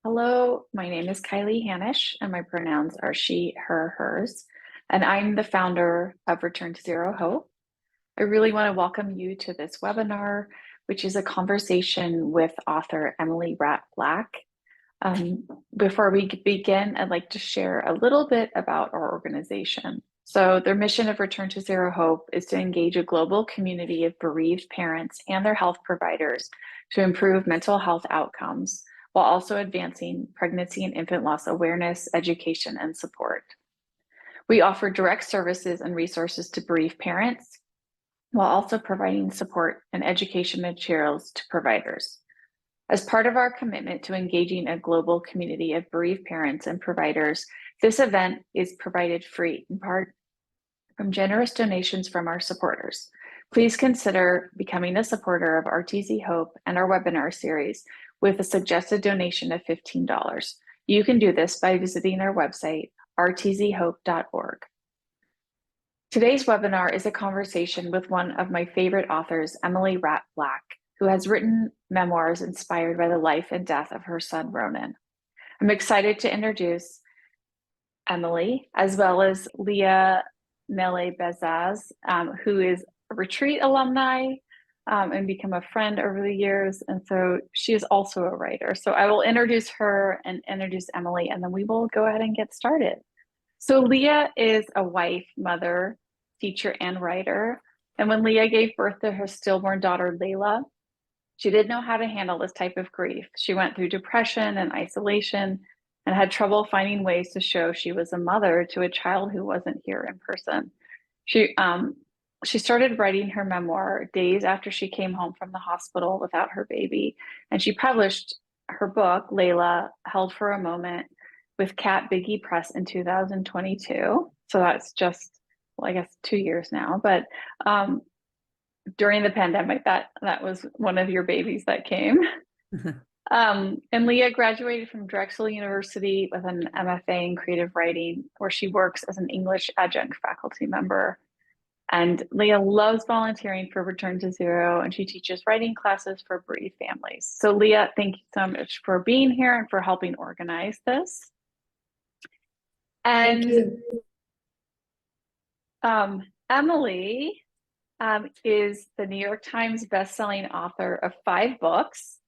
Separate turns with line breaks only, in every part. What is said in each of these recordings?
Hello, my name is Kiley Hanish, and my pronouns are she, her, hers, and I'm the founder of Return to Zero Hope. I really want to welcome you to this webinar, which is a conversation with author Emily Rapp Black. Before we begin, I'd like to share a little bit about our organization. So their mission of Return to Zero Hope is to engage a global community of bereaved parents and their health providers to improve mental health outcomes, while also advancing pregnancy and infant loss awareness, education, and support. We offer direct services and resources to bereaved parents, while also providing support and education materials to providers. As part of our commitment to engaging a global community of bereaved parents and providers, this event is provided free in part from generous donations from our supporters. Please consider becoming a supporter of RTZ Hope and our webinar series with a suggested donation of $15. You can do this by visiting our website, rtzhope.org. Today's webinar is a conversation with one of my favorite authors, Emily Rapp Black, who has written memoirs inspired by the life and death of her son, Ronan. I'm excited to introduce Emily, as well as Leah Mele-Bazaz, who is a retreat alumni and become a friend over the years. And so she is also a writer. So I will introduce her and introduce Emily, and then we will go ahead and get started. So Leah is a wife, mother, teacher, and writer. And when Leah gave birth to her stillborn daughter, Laila, she didn't know how to handle this type of grief. She went through depression and isolation and had trouble finding ways to show she was a mother to a child who wasn't here in person. She started writing her memoir days after she came home from the hospital without her baby, and she published her book, Laila, Held for a Moment, with Cat Biggie Press in 2022. So that's just, well, I guess 2 years now, but during the pandemic, that was one of your babies that came. And Leah graduated from Drexel University with an MFA in creative writing, where she works as an English adjunct faculty member. And Leah loves volunteering for Return to Zero, and she teaches writing classes for bereaved families. So Leah, thank you so much for being here and for helping organize this. And
thank you.
Emily is the New York Times bestselling author of 5 books,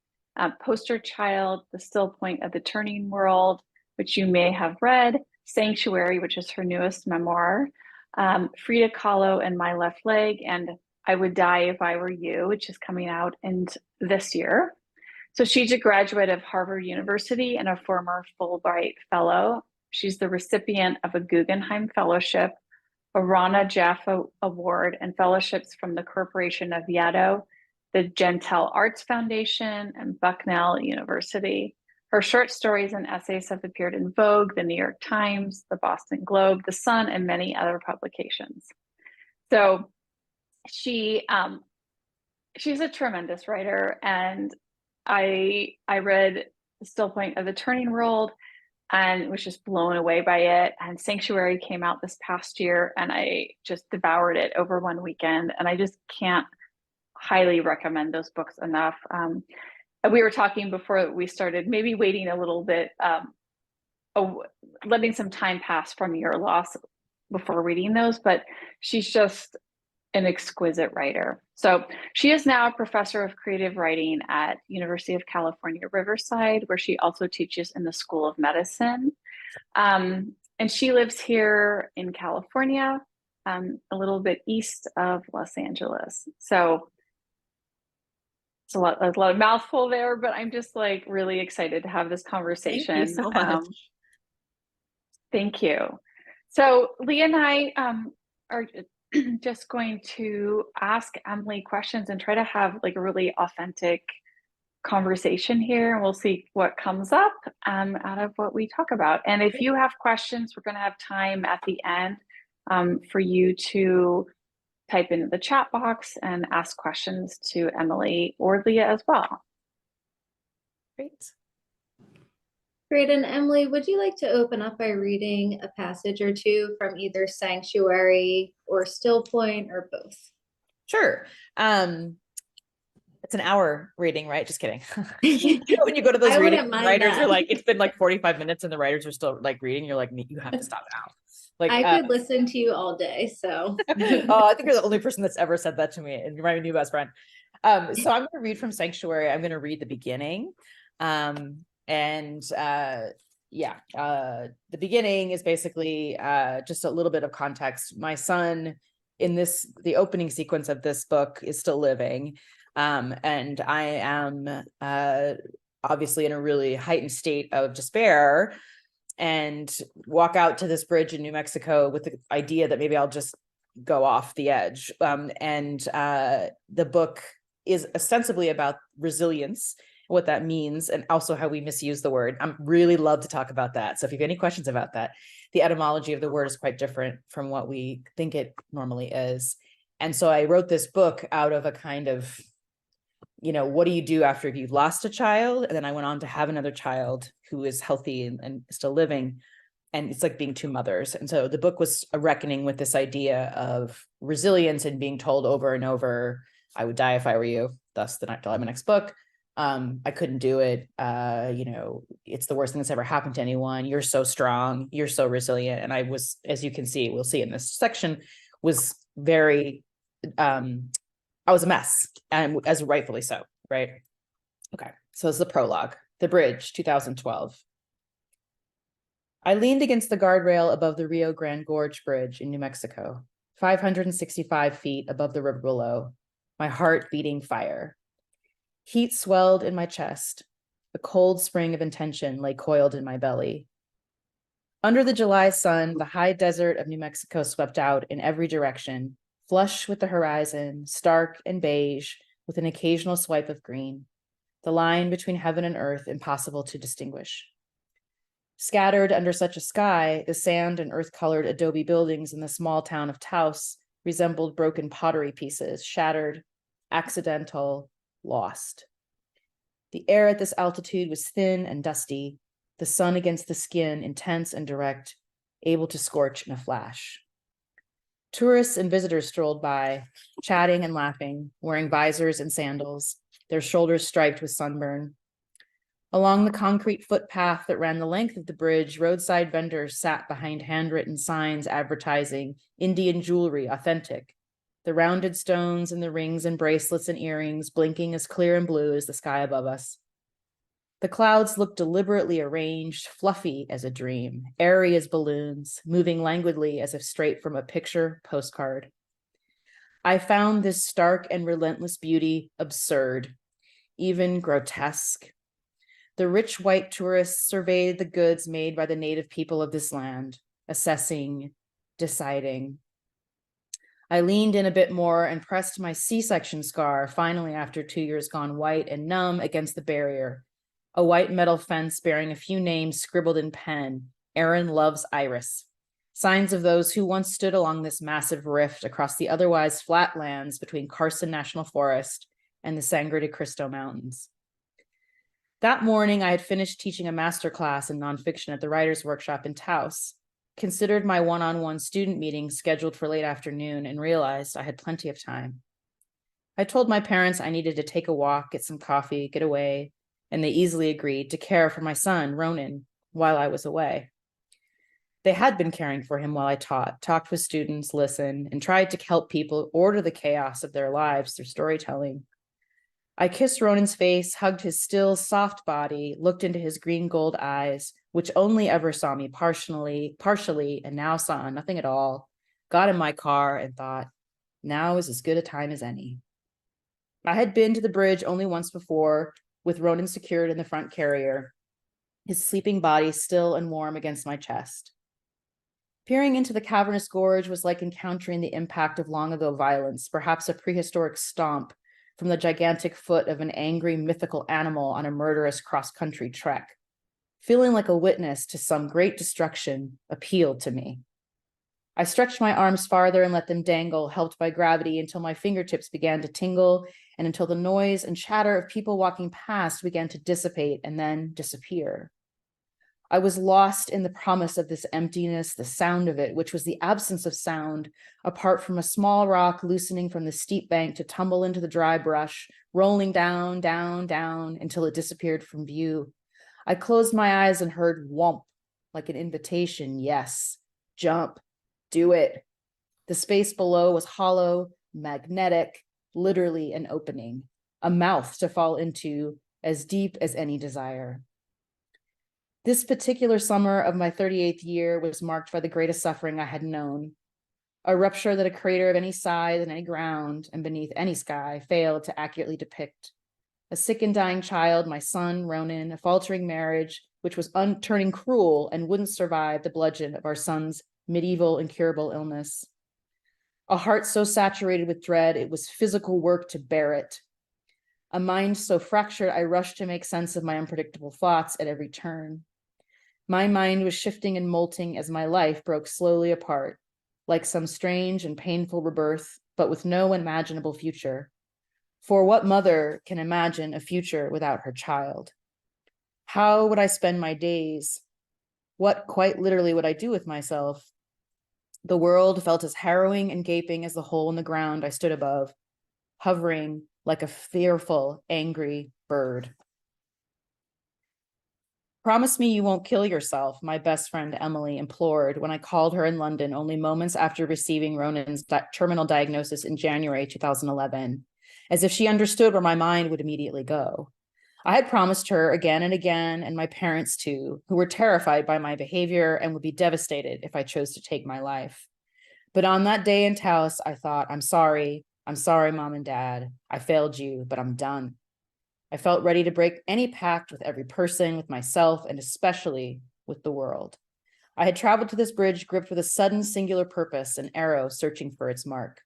Poster Child, The Still Point of the Turning World, which you may have read, Sanctuary, which is her newest memoir, Frida, Kahlo, and My Left Leg, and I Would Die If I Were You, which is coming out this year. So she's a graduate of Harvard University and a former Fulbright Fellow. She's the recipient of a Guggenheim Fellowship, a Rona Jaffe Award, and fellowships from the Corporation of Yaddo, the Jentel Arts Foundation, and Bucknell University. Her short stories and essays have appeared in Vogue, the New York Times, the Boston Globe, the Sun, and many other publications. So she's a tremendous writer, and I read The Still Point of the Turning World and was just blown away by it. And Sanctuary came out this past year, and I just devoured it over one weekend. And I just can't highly recommend those books enough. We were talking before we started, maybe waiting a little bit, letting some time pass from your loss before reading those, but she's just an exquisite writer. So she is now a professor of creative writing at University of California-Riverside, where she also teaches in the School of Medicine. And she lives here in California, a little bit east of Los Angeles. So it's a lot of mouthful there, but I'm just like really excited to have this conversation.
Thank you so much.
Thank you. So Leah and I are just going to ask Emily questions and try to have like a really authentic conversation here, and we'll see what comes up out of what we talk about. And if you have questions, we're going to have time at the end for you to type into the chat box and ask questions to Emily or Leah as well.
Great. And Emily, would you like to open up by reading a passage or two from either Sanctuary or Still Point or both?
Sure. It's an hour reading, right? Just kidding. When you go to those
I
readings,
wouldn't mind
writers
that.
are like, it's been like 45 minutes and the writers are still like reading. You're like, you have to stop now. Like,
I could listen to you all day. So
oh, I think you're the only person that's ever said that to me, and you're my new best friend. So I'm going to read from Sanctuary. I'm going to read the beginning. The beginning is basically just a little bit of context. My son in the opening sequence of this book is still living. And I am obviously in a really heightened state of despair, and walk out to this bridge in New Mexico with the idea that maybe I'll just go off the edge. The book is ostensibly about resilience, what that means, and also how we misuse the word. I really love to talk about that. So if you have any questions about that, the etymology of the word is quite different from what we think it normally is. And so I wrote this book out of a kind of, what do you do after you've lost a child? And then I went on to have another child who is healthy and still living. And it's like being two mothers. And so the book was a reckoning with this idea of resilience and being told over and over, I would die if I were you. Thus, the night till I have my next book. I couldn't do it. It's the worst thing that's ever happened to anyone. You're so strong. You're so resilient. And I was, as you can see, we'll see in this section, was very, I was a mess, and as rightfully so, right? Okay, so it's the prologue. The Bridge, 2012. I leaned against the guardrail above the Rio Grande Gorge Bridge in New Mexico, 565 feet above the river below, my heart beating fire. Heat swelled in my chest. A cold spring of intention lay coiled in my belly. Under the July sun, the high desert of New Mexico swept out in every direction, flush with the horizon, stark and beige, with an occasional swipe of green, the line between heaven and earth impossible to distinguish. Scattered under such a sky, the sand and earth-colored adobe buildings in the small town of Taos resembled broken pottery pieces, shattered, accidental, lost. The air at this altitude was thin and dusty, the sun against the skin intense and direct, able to scorch in a flash. Tourists and visitors strolled by, chatting and laughing, wearing visors and sandals, their shoulders striped with sunburn. Along the concrete footpath that ran the length of the bridge, roadside vendors sat behind handwritten signs advertising Indian jewelry, authentic, the rounded stones and the rings and bracelets and earrings blinking as clear and blue as the sky above us. The clouds looked deliberately arranged, fluffy as a dream, airy as balloons, moving languidly as if straight from a picture postcard. I found this stark and relentless beauty absurd, even grotesque. The rich white tourists surveyed the goods made by the native people of this land, assessing, deciding. I leaned in a bit more and pressed my C-section scar, finally after 2 years gone white and numb, against the barrier. A white metal fence bearing a few names scribbled in pen. Aaron loves Iris. Signs of those who once stood along this massive rift across the otherwise flat lands between Carson National Forest and the Sangre de Cristo Mountains. That morning, I had finished teaching a master class in nonfiction at the Writers' Workshop in Taos, considered my one-on-one student meeting scheduled for late afternoon, and realized I had plenty of time. I told my parents I needed to take a walk, get some coffee, get away, and they easily agreed to care for my son, Ronan, while I was away. They had been caring for him while I talked with students, listened, and tried to help people order the chaos of their lives through storytelling. I kissed Ronan's face, hugged his still, soft body, looked into his green gold eyes, which only ever saw me partially, and now saw nothing at all, got in my car and thought, now is as good a time as any. I had been to the bridge only once before, with Ronan secured in the front carrier, his sleeping body still and warm against my chest. Peering into the cavernous gorge was like encountering the impact of long ago violence, perhaps a prehistoric stomp from the gigantic foot of an angry mythical animal on a murderous cross-country trek. Feeling like a witness to some great destruction appealed to me. I stretched my arms farther and let them dangle, helped by gravity, until my fingertips began to tingle and until the noise and chatter of people walking past began to dissipate and then disappear. I was lost in the promise of this emptiness, the sound of it, which was the absence of sound, apart from a small rock loosening from the steep bank to tumble into the dry brush, rolling down, down, down until it disappeared from view. I closed my eyes and heard whomp, like an invitation. Yes, jump, do it. The space below was hollow, magnetic, literally an opening, a mouth to fall into, as deep as any desire. This particular summer of my 38th year was marked by the greatest suffering I had known. A rupture that a crater of any size and any ground and beneath any sky failed to accurately depict. A sick and dying child, my son, Ronan, a faltering marriage, which was turning cruel and wouldn't survive the bludgeon of our son's medieval incurable illness. A heart so saturated with dread, it was physical work to bear it. A mind so fractured, I rushed to make sense of my unpredictable thoughts at every turn. My mind was shifting and molting as my life broke slowly apart, like some strange and painful rebirth, but with no imaginable future. For what mother can imagine a future without her child? How would I spend my days? What quite literally would I do with myself? The world felt as harrowing and gaping as the hole in the ground I stood above, hovering like a fearful, angry bird. Promise me you won't kill yourself, my best friend Emily implored when I called her in London only moments after receiving Ronan's terminal diagnosis in January 2011, as if she understood where my mind would immediately go. I had promised her again and again, and my parents too, who were terrified by my behavior and would be devastated if I chose to take my life. But on that day in Taos, I thought, I'm sorry, Mom and Dad. I failed you, but I'm done. I felt ready to break any pact with every person, with myself, and especially with the world. I had traveled to this bridge gripped with a sudden singular purpose, an arrow searching for its mark.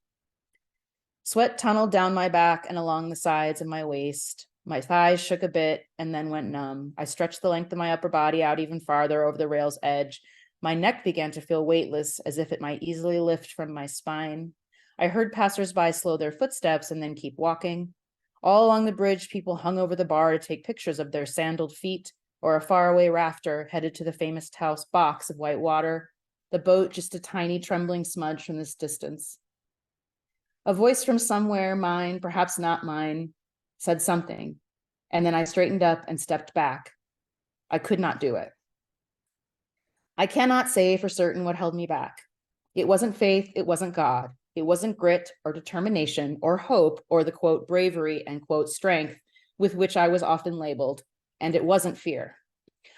Sweat tunneled down my back and along the sides of my waist. My thighs shook a bit and then went numb. I stretched the length of my upper body out even farther over the rail's edge. My neck began to feel weightless, as if it might easily lift from my spine. I heard passersby slow their footsteps and then keep walking. All along the bridge, people hung over the bar to take pictures of their sandaled feet, or a faraway rafter headed to the famous Taos box of white water, the boat just a tiny trembling smudge from this distance. A voice from somewhere, mine, perhaps not mine, said something, and then I straightened up and stepped back. I could not do it. I cannot say for certain what held me back. It wasn't faith, it wasn't God. It wasn't grit or determination or hope or the quote bravery and quote strength with which I was often labeled, and it wasn't fear.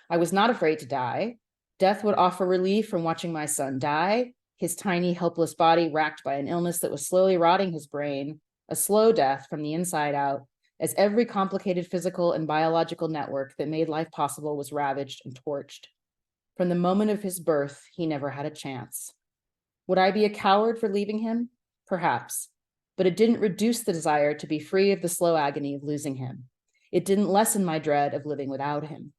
I was not afraid to die. Death would offer relief from watching my son die, his tiny, helpless body racked by an illness that was slowly rotting his brain, a slow death from the inside out, as every complicated physical and biological network that made life possible was ravaged and torched. From the moment of his birth, he never had a chance. Would I be a coward for leaving him? Perhaps, but it didn't reduce the desire to be free of the slow agony of losing him. It didn't lessen my dread of living without him.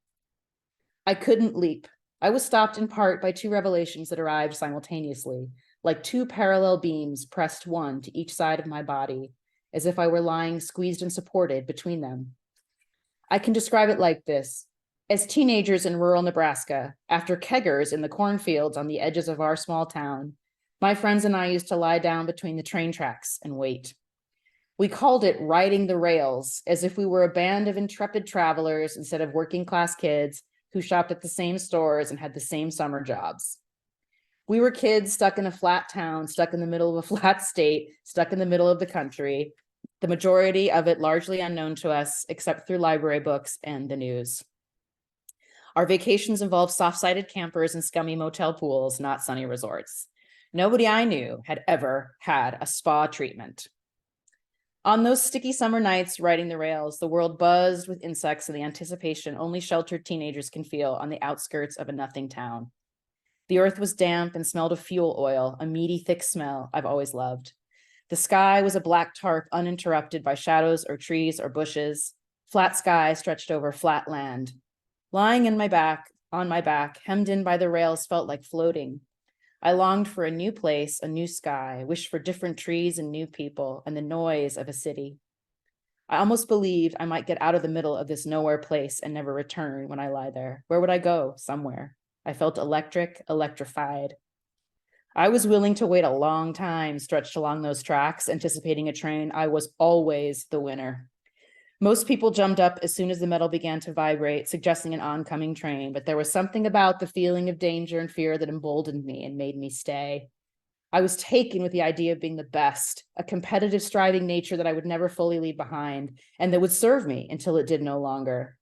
I couldn't leap. I was stopped in part by two revelations that arrived simultaneously, like two parallel beams pressed one to each side of my body, as if I were lying squeezed and supported between them. I can describe it like this. As teenagers in rural Nebraska, after keggers in the cornfields on the edges of our small town, my friends and I used to lie down between the train tracks and wait. We called it riding the rails, as if we were a band of intrepid travelers instead of working class kids who shopped at the same stores and had the same summer jobs. We were kids stuck in a flat town, stuck in the middle of a flat state, stuck in the middle of the country, the majority of it largely unknown to us, except through library books and the news. Our vacations involved soft-sided campers and scummy motel pools, not sunny resorts. Nobody I knew had ever had a spa treatment. On those sticky summer nights riding the rails, the world buzzed with insects and the anticipation only sheltered teenagers can feel on the outskirts of a nothing town. The earth was damp and smelled of fuel oil, a meaty, thick smell I've always loved. The sky was a black tarp uninterrupted by shadows or trees or bushes. Flat sky stretched over flat land. Lying on my back, hemmed in by the rails, felt like floating. I longed for a new place, a new sky, wished for different trees and new people, and the noise of a city. I almost believed I might get out of the middle of this nowhere place and never return when I lie there. Where would I go? Somewhere. I felt electrified. I was willing to wait a long time stretched along those tracks, anticipating a train. I was always the winner. Most people jumped up as soon as the metal began to vibrate, suggesting an oncoming train, but there was something about the feeling of danger and fear that emboldened me and made me stay. I was taken with the idea of being the best, a competitive, striving nature that I would never fully leave behind and that would serve me until it did no longer.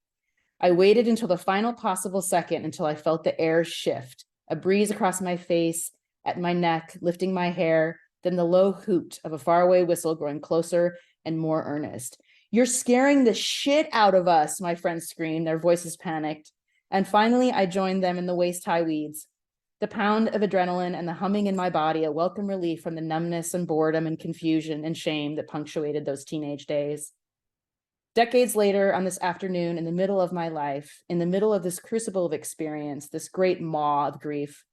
I waited until the final possible second until I felt the air shift, a breeze across my face, at my neck, lifting my hair, then the low hoot of a faraway whistle growing closer and more earnest. You're scaring the shit out of us, my friends screamed, their voices panicked. And finally, I joined them in the waist-high weeds. The pound of adrenaline and the humming in my body, a welcome relief from the numbness and boredom and confusion and shame that punctuated those teenage days. Decades later, on this afternoon, in the middle of my life, in the middle of this crucible of experience, this great maw of grief,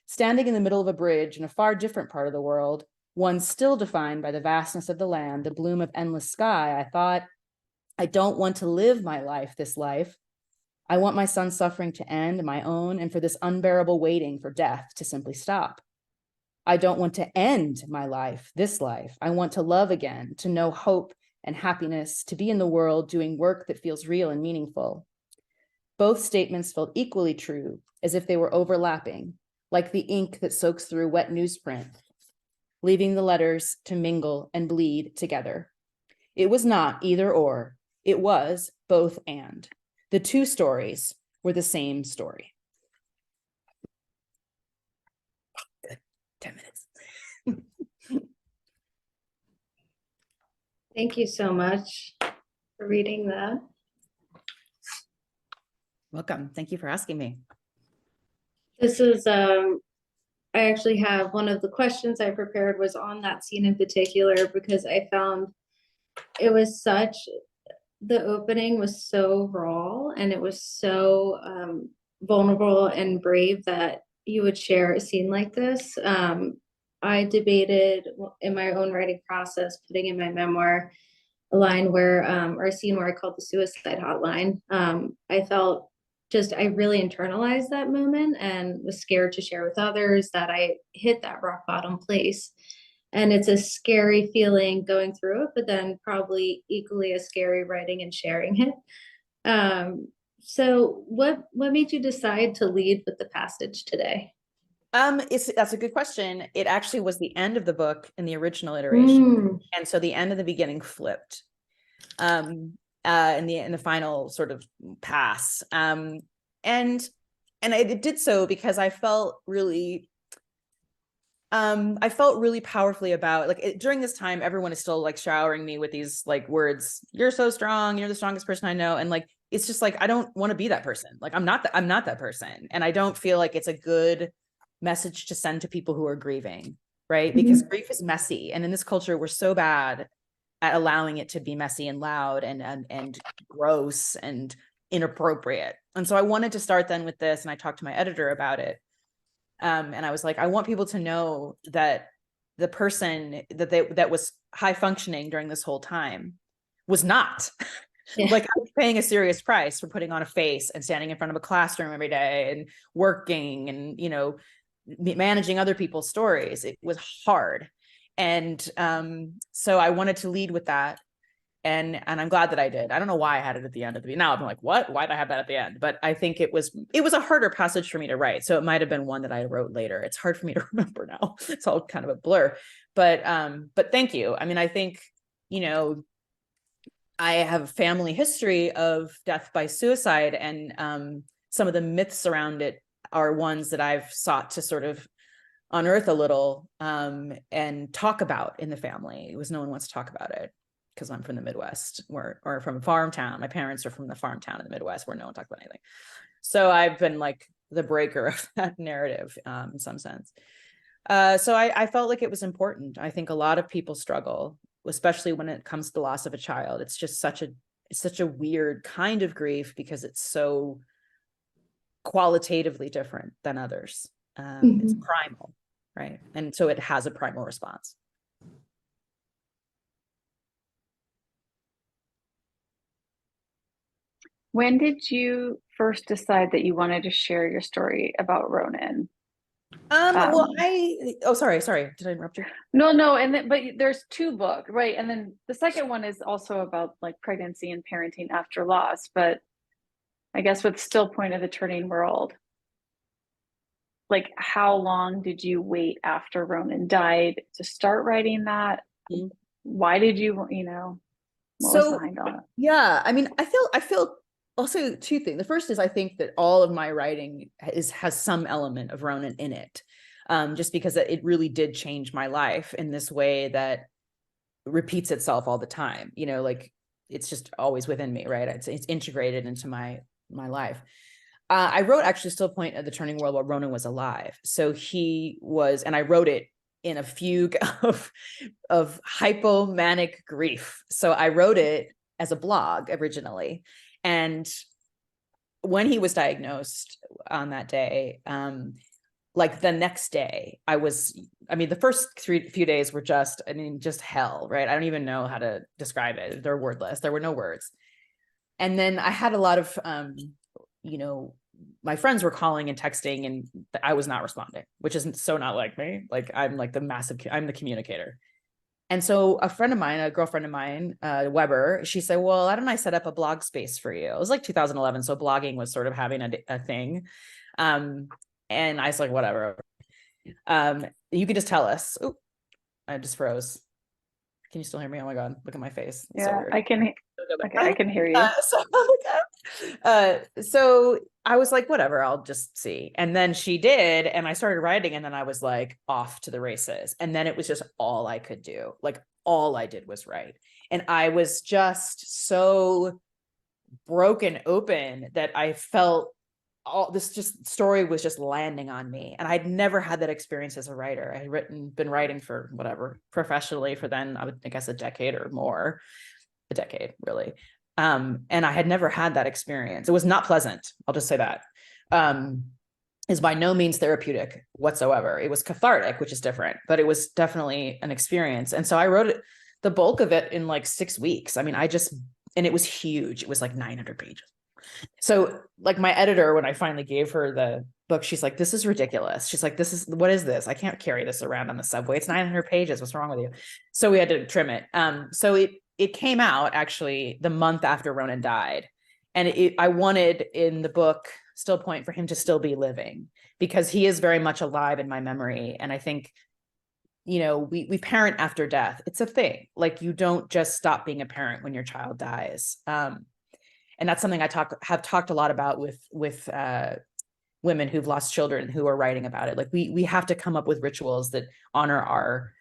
standing in the middle of a bridge in a far different part of the world, one still defined by the vastness of the land, the bloom of endless sky, I thought, I don't want to live my life, this life. I want my son's suffering to end, my own, and for this unbearable waiting for death to simply stop. I don't want to end my life, this life. I want to love again, to know hope and happiness, to be in the world doing work that feels real and meaningful. Both statements felt equally true, as if they were overlapping, like the ink that soaks through wet newsprint, leaving the letters to mingle and bleed together. It was not either or, it was both and. The two stories were the same story. Good, 10 minutes.
Thank you so much for reading that.
Welcome, thank you for asking me.
This is, I actually have one of the questions I prepared was on that scene in particular, because I found it was such, the opening was so raw and it was so vulnerable and brave that you would share a scene like this. I debated in my own writing process, putting in my memoir, a line where, or a scene where I called the suicide hotline. I felt I really internalized that moment and was scared to share with others that I hit that rock bottom place. And it's a scary feeling going through it, but then probably equally as scary writing and sharing it. So what made you decide to lead with the passage today?
That's a good question. It actually was the end of the book in the original iteration. And so the end and the beginning flipped. In the final sort of pass. And it did so because I felt really powerfully about, like, during this time, everyone is still like showering me with these like words, you're so strong, you're the strongest person I know. And like, it's just like, I don't want to be that person. Like, I'm not that person. And I don't feel like it's a good message to send to people who are grieving, right? Because grief is messy. And in this culture, we're so bad at allowing it to be messy and loud and gross and inappropriate. And so I wanted to start then with this, and I talked to my editor about it. And I was like, I want people to know that the person that was high functioning during this whole time was not. Yeah. Like, I was paying a serious price for putting on a face and standing in front of a classroom every day and working and, you know, managing other people's stories. It was hard. And so I wanted to lead with that. And I'm glad that I did. I don't know why I had it at the end of the, now I'm like, what? Why did I have that at the end? But I think it was a harder passage for me to write. So it might've been one that I wrote later. It's hard for me to remember now. It's all kind of a blur, but thank you. I mean, I think, you know, I have a family history of death by suicide, and some of the myths around it are ones that I've sought to sort of unearth a little and talk about in the family. It was no one wants to talk about it because I'm from the Midwest, or from a farm town. My parents are from the farm town in the Midwest where no one talks about anything. So I've been like the breaker of that narrative in some sense. So I felt like it was important. I think a lot of people struggle, especially when it comes to the loss of a child. It's just such a weird kind of grief because it's so qualitatively different than others. It's primal, right? And so it has a primal response.
When did you first decide that you wanted to share your story about Ronan?
Well,
Um,
sorry, did I interrupt you?
no, and then, but there's two books, right? And then the second one is also about like pregnancy and parenting after loss, but I guess with Still Point of the Turning World, like how long did you wait after Ronan died to start writing that?
Mhm.
Why did you, what was
So,
behind all that?
yeah, I mean, I feel also two things. The first is I think that all of my writing has some element of Ronan in it. Just because it really did change my life in this way that repeats itself all the time, like it's just always within me, right? It's integrated into my life. I wrote actually Still Point of the Turning World while Ronan was alive. So he was, and I wrote it in a fugue of hypomanic grief. So I wrote it as a blog originally. And when he was diagnosed on that day, like the next day, the first few days were just hell, right? I don't even know how to describe it. They're wordless. There were no words. And then I had a lot of, my friends were calling and texting and I was not responding, which isn't so not like me. Like I'm the communicator. And so a girlfriend of mine, Weber, she said, well, why don't I set up a blog space for you? It was like 2011. So blogging was sort of having a thing. And I was like, whatever. You can just tell us. Oh, I just froze. Can you still hear me? Oh my God, look at my face. It's so
Yeah,
weird.
I can hear you.
So I was like, whatever, I'll just see. And then she did, and I started writing, and then I was like off to the races. And then it was just all I could do. Like all I did was write. And I was just so broken open that I felt all this story was just landing on me. And I'd never had that experience as a writer. I had been writing for whatever professionally for then I guess a decade or more, a decade really. And I had never had that experience. It was not pleasant. I'll just say that. Is by no means therapeutic whatsoever. It was cathartic, which is different, but it was definitely an experience. And so I wrote the bulk of it in like 6 weeks. I mean, and it was huge. It was like 900 pages. So like my editor, when I finally gave her the book, she's like, this is ridiculous. She's like, what is this? I can't carry this around on the subway. It's 900 pages. What's wrong with you? So we had to trim it. So it came out actually the month after Ronan died. And I wanted in the book Still Point for him to still be living because he is very much alive in my memory. And I think, we parent after death. It's a thing. Like you don't just stop being a parent when your child dies. And that's something I have talked a lot about with women who've lost children who are writing about it. Like we have to come up with rituals that honor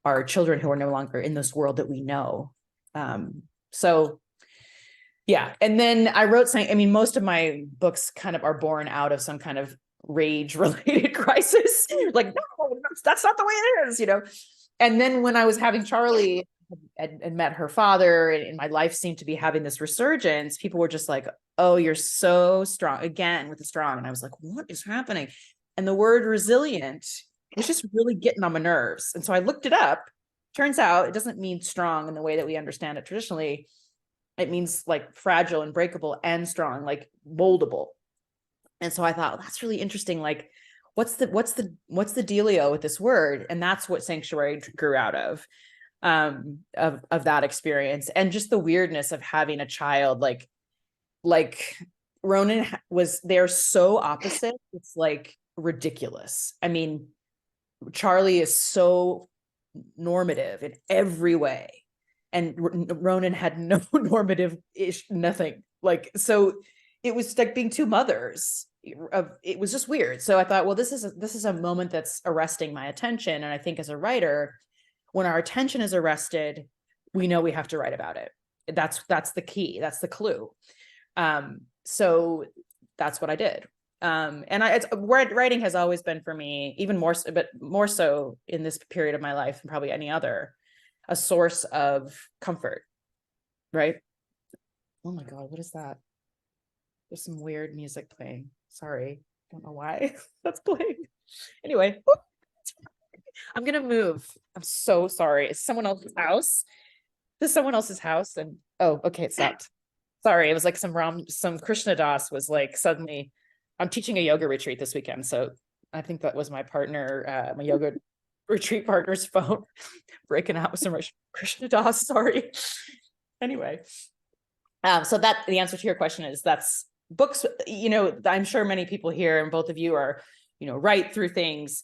our children who are no longer in this world that we know. So yeah. And then I wrote something, I mean, most of my books kind of are born out of some kind of rage related crisis. Like, no, that's not the way it is, And then when I was having Charlie and met her father and my life seemed to be having this resurgence, people were just like, oh, you're so strong again with the strong. And I was like, what is happening? And the word resilient was just really getting on my nerves. And so I looked it up. Turns out it doesn't mean strong in the way that we understand it traditionally. It means like fragile and breakable and strong, like moldable. And so I thought, well, that's really interesting. Like, what's the dealio with this word? And that's what Sanctuary grew out of that experience. And just the weirdness of having a child like Ronan they're so opposite. It's like ridiculous. I mean, Charlie is so normative in every way. And Ronan had no normative nothing. Like, so it was like being two mothers. It was just weird. So I thought, well, this is a moment that's arresting my attention. And I think as a writer, when our attention is arrested, we know we have to write about it. That's the key. That's the clue. So that's what I did. Writing has always been for me, even more so, but more so in this period of my life than probably any other, a source of comfort. Right. Oh my God, what is that? There's some weird music playing. Sorry. Don't know why that's playing. Anyway, I'm going to move. I'm so sorry. It's someone else's house. This is someone else's house. And oh, okay, it stopped. Sorry, it was like some Krishna Das was like suddenly, I'm teaching a yoga retreat this weekend. So I think that was my partner, my yoga retreat partner's phone breaking out with some Krishna Das, sorry. Anyway, so that the answer to your question is that's books, you know, I'm sure many people here and both of you are, you know, write through things.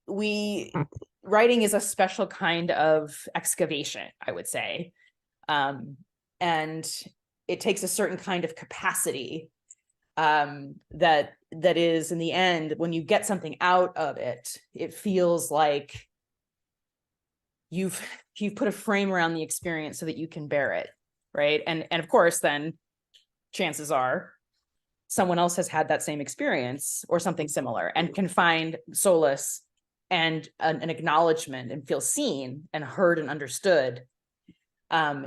Writing is a special kind of excavation, I would say. And it takes a certain kind of capacity that is, in the end, when you get something out of it, it feels like you've put a frame around the experience so that you can bear it, right? And of course, then chances are someone else has had that same experience or something similar and can find solace and an acknowledgement and feel seen and heard and understood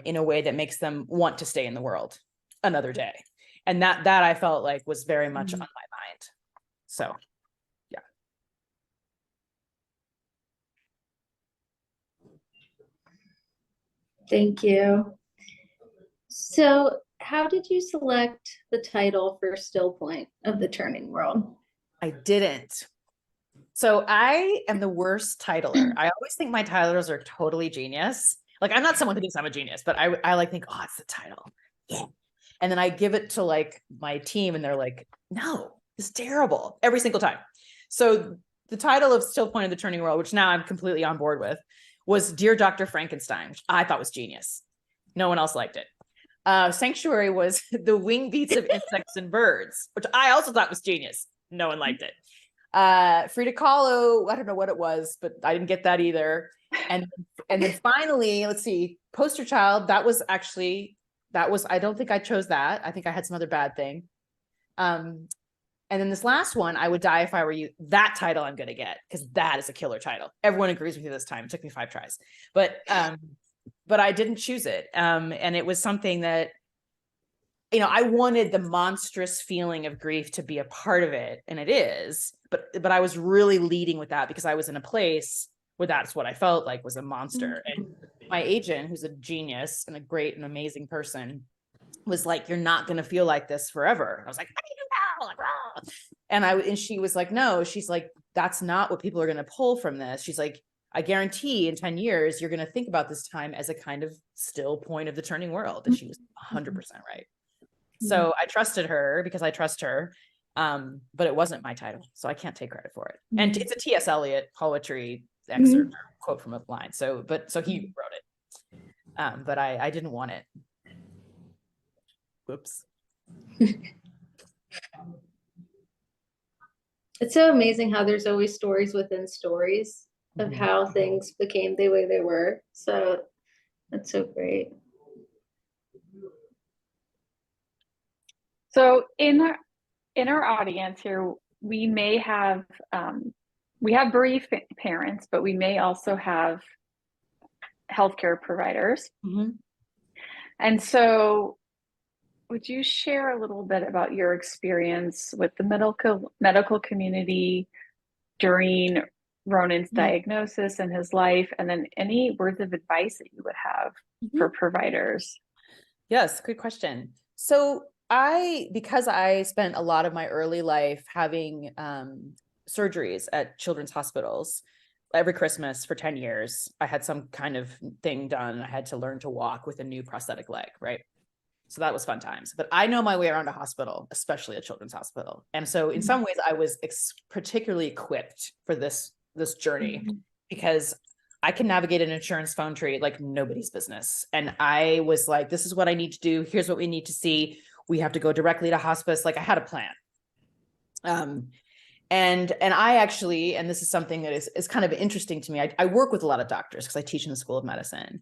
in a way that makes them want to stay in the world another day. And that I felt like was very much on my mind. So, yeah.
Thank you. So how did you select the title for Still Point of the Turning World?
I didn't. So I am the worst titler. I always think my titlers are totally genius. Like, I'm not someone who thinks I'm a genius, but I like think, oh, it's the title. Yeah. And then I give it to like my team and they're like, no, it's terrible every single time. So the title of Still Point of the Turning World, which now I'm completely on board with, was Dear Dr. Frankenstein, which I thought was genius. No one else liked it. Sanctuary was The Wing Beats of Insects and Birds, which I also thought was genius. No one liked it. Frida Kahlo, I don't know what it was, but I didn't get that either. And then finally, let's see, Poster Child, I don't think I chose that. I think I had some other bad thing. And then this last one, I Would Die If I Were You, that title I'm going to get, because that is a killer title. Everyone agrees with you this time. It took me 5 tries, but I didn't choose it. And it was something that, you know, I wanted the monstrous feeling of grief to be a part of it, and it is, but I was really leading with that because I was in a place where that's what I felt like was a monster. And my agent, who's a genius and a great and amazing person, was like, you're not going to feel like this forever. I was like, I don't know. And she was like, no, she's like, that's not what people are going to pull from this. She's like, I guarantee in 10 years, you're going to think about this time as a kind of still point of the turning world. And she was 100% right. So I trusted her because I trust her. But it wasn't my title, so I can't take credit for it. And it's a T.S. Eliot poetry excerpt, quote from a line. So he wrote it. But I didn't want it. Whoops.
It's so amazing how there's always stories within stories of how things became the way they were. So that's so great.
So in our audience here, we may have bereaved parents, but we may also have healthcare providers. And so would you share a little bit about your experience with the medical community during Ronan's diagnosis and his life, and then any words of advice that you would have for providers?
Yes, good question. So because I spent a lot of my early life having surgeries at children's hospitals, every Christmas for 10 years, I had some kind of thing done. I had to learn to walk with a new prosthetic leg, right? So that was fun times. But I know my way around a hospital, especially a children's hospital. And so in some ways, I was particularly equipped for this journey because I can navigate an insurance phone tree like nobody's business. And I was like, this is what I need to do. Here's what we need to see. We have to go directly to hospice. Like, I had a plan. And I actually, and this is something that is kind of interesting to me. I work with a lot of doctors because I teach in the School of Medicine.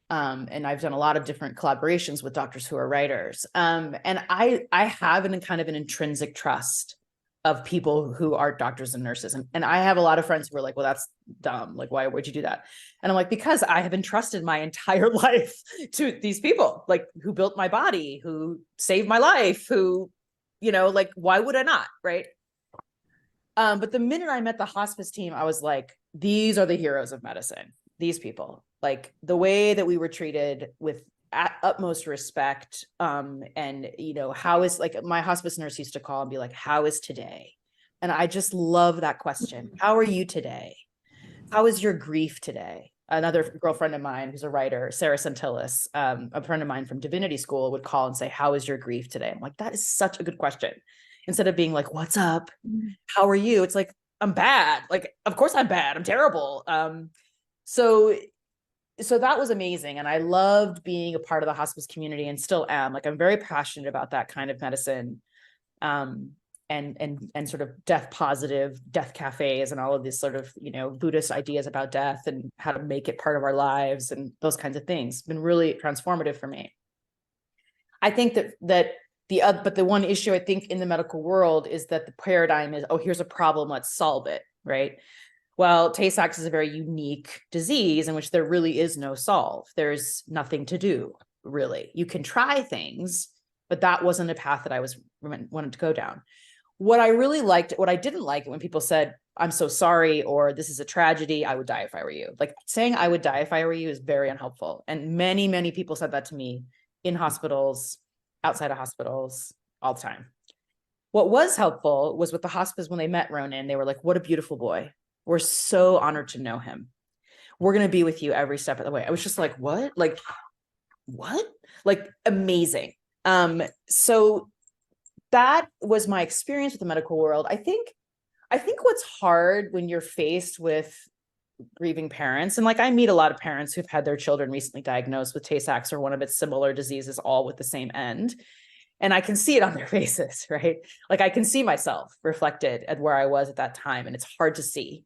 And I've done a lot of different collaborations with doctors who are writers. And I have kind of an intrinsic trust of people who are doctors and nurses. And I have a lot of friends who are like, well, that's dumb. Like, why'd you do that? And I'm like, because I have entrusted my entire life to these people, like, who built my body, who saved my life, who, like, why would I not? Right. But the minute I met the hospice team, I was like, these are the heroes of medicine. These people, like, the way that we were treated with utmost respect. And, you know, how is, like, my hospice nurse used to call and be like, how is today? And I just love that question. How are you today? How is your grief today? Another girlfriend of mine who's a writer, Sarah Centillis, a friend of mine from divinity school, would call and say, how is your grief today? I'm like, that is such a good question. Instead of being like, what's up? How are you? It's like, I'm bad. Like, of course I'm bad. I'm terrible. So that was amazing. And I loved being a part of the hospice community, and still am. Like, I'm very passionate about that kind of medicine. And sort of death positive, death cafes, and all of these sort of, you know, Buddhist ideas about death and how to make it part of our lives and those kinds of things. It's been really transformative for me. I think but the one issue I think in the medical world is that the paradigm is, oh, here's a problem, let's solve it, right? Well, Tay-Sachs is a very unique disease in which there really is no solve. There's nothing to do, really. You can try things, but that wasn't a path that I wanted to go down. What I really liked, what I didn't like, when people said, I'm so sorry, or this is a tragedy, I would die if I were you. Like, saying I would die if I were you is very unhelpful. And many, many people said that to me in hospitals, outside of hospitals, all the time. What was helpful was with the hospice, when they met Ronan, they were like, what a beautiful boy. We're so honored to know him. We're going to be with you every step of the way. I was just like, what? Like, what? Like, amazing. So that was my experience with the medical world. I think what's hard when you're faced with grieving parents, and like, I meet a lot of parents who've had their children recently diagnosed with Tay-Sachs or one of its similar diseases, all with the same end. And I can see it on their faces, right? Like, I can see myself reflected at where I was at that time, and it's hard to see.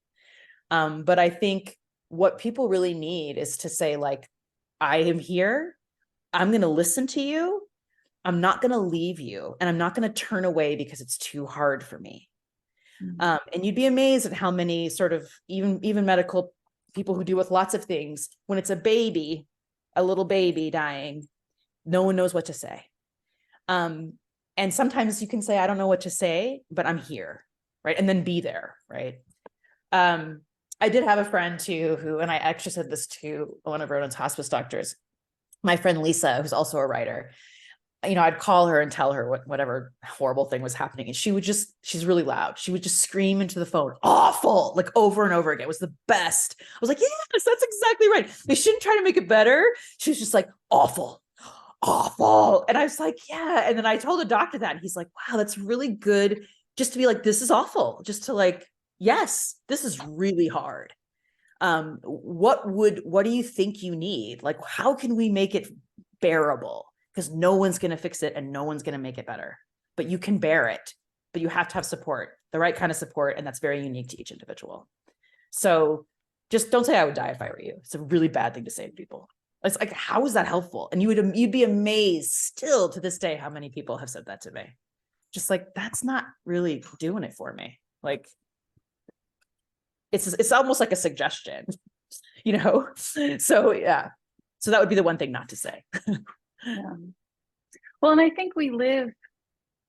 But I think what people really need is to say, like, I am here. I'm going to listen to you. I'm not going to leave you, and I'm not going to turn away because it's too hard for me. And you'd be amazed at how many sort of even medical people who deal with lots of things, when it's a little baby dying, no one knows what to say. And sometimes you can say, I don't know what to say, but I'm here, right? And then be there, right? I did have a friend too who, and I actually said this to one of Ronan's hospice doctors, my friend Lisa, who's also a writer. You know, I'd call her and tell her whatever horrible thing was happening. And she's really loud. She would just scream into the phone, awful, like, over and over again. It was the best. I was like, yes, that's exactly right. We shouldn't try to make it better. She was just like, awful. And I was like, yeah. And then I told the doctor that, and he's like, wow, that's really good. Just to be like, this is awful. Just to like, yes, this is really hard. What do you think you need? Like, how can we make it bearable? Because no one's going to fix it and no one's going to make it better, but you can bear it, but you have to have support, the right kind of support. And that's very unique to each individual. So just don't say I would die if I were you. It's a really bad thing to say to people. It's like, how is that helpful? And you'd be amazed still to this day how many people have said that to me. Just like, that's not really doing it for me. Like, it's almost like a suggestion, you know? So yeah. So that would be the one thing not to say.
Yeah. Well, and I think we live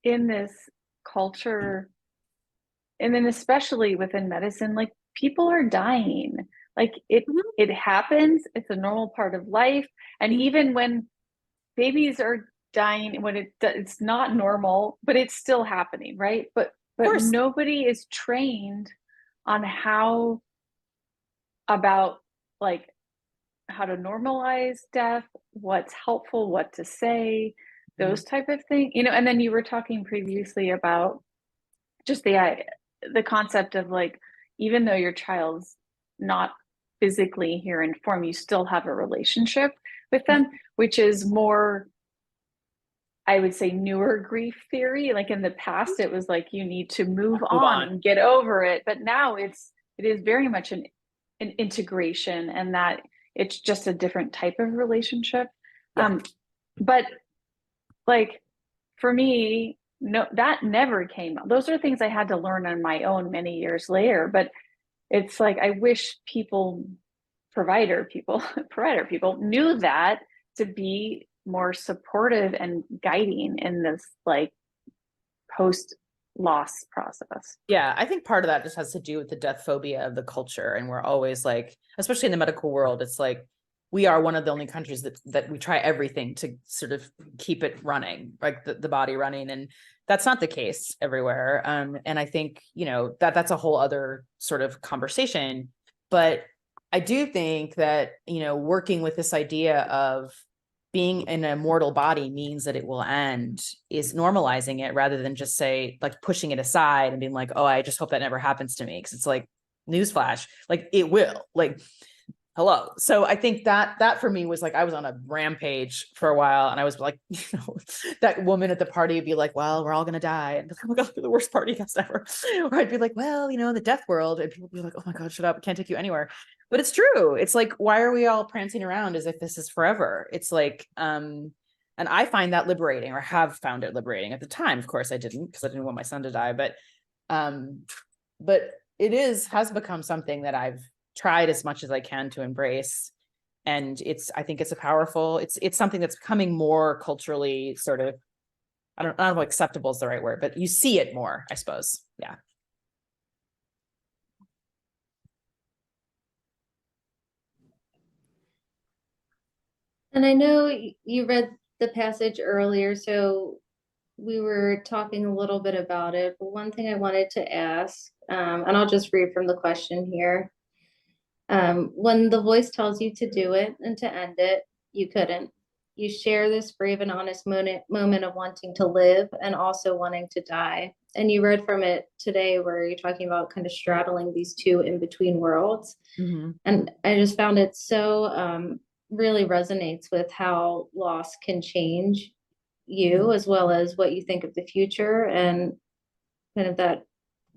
in this culture, and then especially within medicine, like, people are dying. Like, it happens. It's a normal part of life. And even when babies are dying, when it's not normal, but it's still happening, right? But nobody is trained on how to normalize death, what's helpful, what to say, those type of things, you know. And then you were talking previously about just the concept of, like, even though your child's not physically here in form, you still have a relationship with them, which is more, I would say, newer grief theory. Like, in the past, it was like, you need to move on and get over it. But now it is very much an integration, and that it's just a different type of relationship. Yeah. But like, for me, no, that never came up. Those are things I had to learn on my own many years later. But it's like, I wish provider people knew that, to be more supportive and guiding in this, like, post loss process.
Yeah, I think part of that just has to do with the death phobia of the culture. And we're always like, especially in the medical world, it's like, we are one of the only countries that we try everything to sort of keep it running, like the body running. And that's not the case everywhere. And I think, that's a whole other sort of conversation. But I do think that, working with this idea of being in a mortal body means that it will end is normalizing it rather than just say, like, pushing it aside and being like, oh, I just hope that never happens to me. Cause it's like, newsflash, like it will, like, hello. So I think that for me was like, I was on a rampage for a while, and I was like, that woman at the party would be like, well, we're all going to die. And oh my God, the worst party guest ever. Or I'd be like, well, in the death world, and people would be like, oh my God, shut up. I can't take you anywhere. But it's true. It's like, why are we all prancing around as if this is forever? It's like, and I find that liberating, or have found it liberating. At the time, of course I didn't, because I didn't want my son to die, but it has become something that I've tried as much as I can to embrace. And I think it's it's something that's becoming more culturally sort of, I don't know if acceptable is the right word, but you see it more, I suppose. Yeah.
And I know you read the passage earlier, so we were talking a little bit about it, but one thing I wanted to ask, and I'll just read from the question here. When the voice tells you to do it and to end it, you couldn't. You share this brave and honest moment of wanting to live and also wanting to die. And you read from it today where you're talking about kind of straddling these two in between worlds.
Mm-hmm.
And I just found it so really resonates with how loss can change you, as well as what you think of the future, and kind of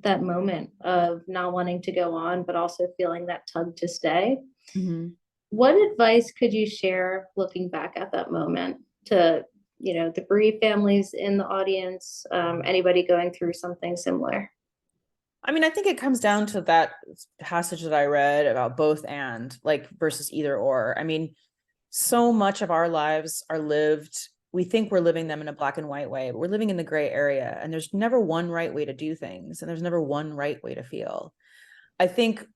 that moment of not wanting to go on, but also feeling that tug to stay.
Mm-hmm.
What advice could you share looking back at that moment to, the bereaved families in the audience, anybody going through something similar?
I mean, I think it comes down to that passage that I read about both and, like, versus either or. I mean, so much of our lives are lived, we think we're living them in a black and white way, but we're living in the gray area, and there's never one right way to do things, and there's never one right way to feel. I think,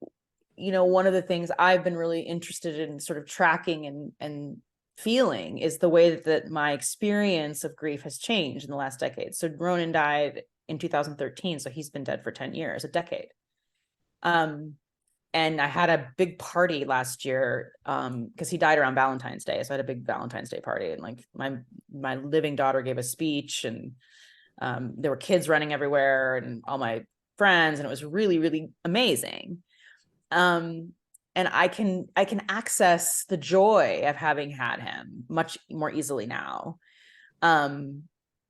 one of the things I've been really interested in sort of tracking and feeling is the way that my experience of grief has changed in the last decade. So Ronan died in 2013, so he's been dead for 10 years, a decade. And I had a big party last year because he died around Valentine's Day. So I had a big Valentine's Day party, and like my living daughter gave a speech, and there were kids running everywhere and all my friends, and it was really, really amazing. And I can access the joy of having had him much more easily now.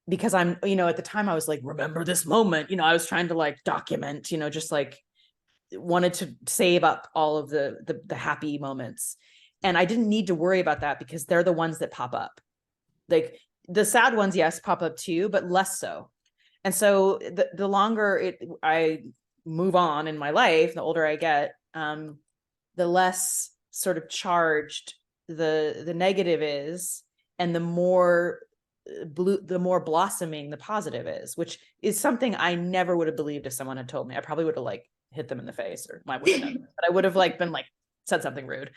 Because I'm, at the time I was like, remember this moment, I was trying to like document, just like wanted to save up all of the happy moments. And I didn't need to worry about that because they're the ones that pop up. Like the sad ones, yes, pop up too, but less so. And so the longer I move on in my life, the older I get, the less sort of charged the negative is, and the more blossoming the positive is, which is something I never would have believed if someone had told me. I probably would have like hit them in the face, or I would have done, but I would have like been like said something rude,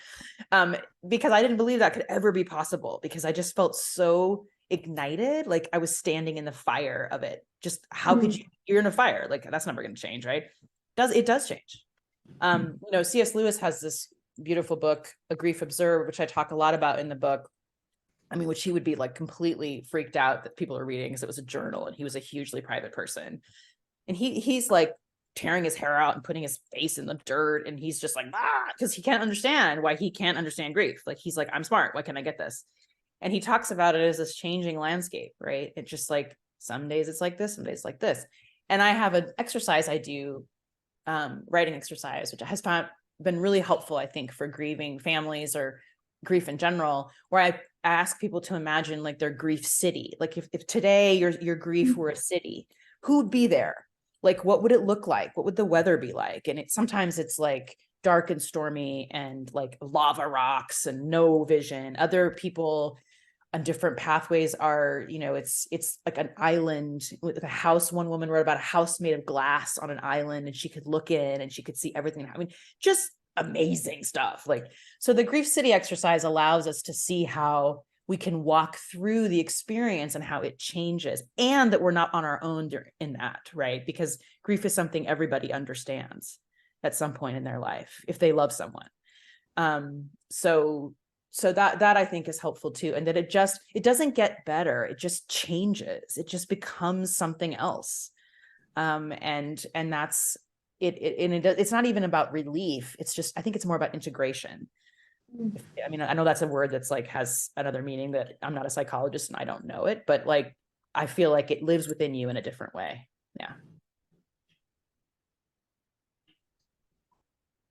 because I didn't believe that could ever be possible, because I just felt so ignited, like I was standing in the fire of it. Just how could you're in a fire, like that's never going to change, right? It does change. C.S. Lewis has this beautiful book, A Grief Observed, which I talk a lot about in the book. I mean, which he would be like completely freaked out that people are reading, because it was a journal and he was a hugely private person. And he's like tearing his hair out and putting his face in the dirt, and he's just like, because he can't understand why he can't understand grief. Like he's like, I'm smart, why can't I get this? And he talks about it as this changing landscape, right? It's just like some days it's like this, some days like this. And I have an exercise I do, writing exercise, which has been really helpful, I think, for grieving families or grief in general, where I ask people to imagine like their grief city. Like if today your grief were a city, who'd be there? Like, what would it look like? What would the weather be like? And sometimes it's like dark and stormy and like lava rocks and no vision. Other people on different pathways are, it's like an island with a house. One woman wrote about a house made of glass on an island, and she could look in and she could see everything. I mean, just amazing stuff. Like, so the Grief City exercise allows us to see how we can walk through the experience and how it changes, and that we're not on our own in that, right? Because grief is something everybody understands at some point in their life if they love someone. So that I think is helpful too. And that it doesn't get better. It just changes. It just becomes something else. And that's it's not even about relief. It's just, I think it's more about integration. I mean, I know that's a word that's like has another meaning that I'm not a psychologist and I don't know it, but like, I feel like it lives within you in a different way. Yeah.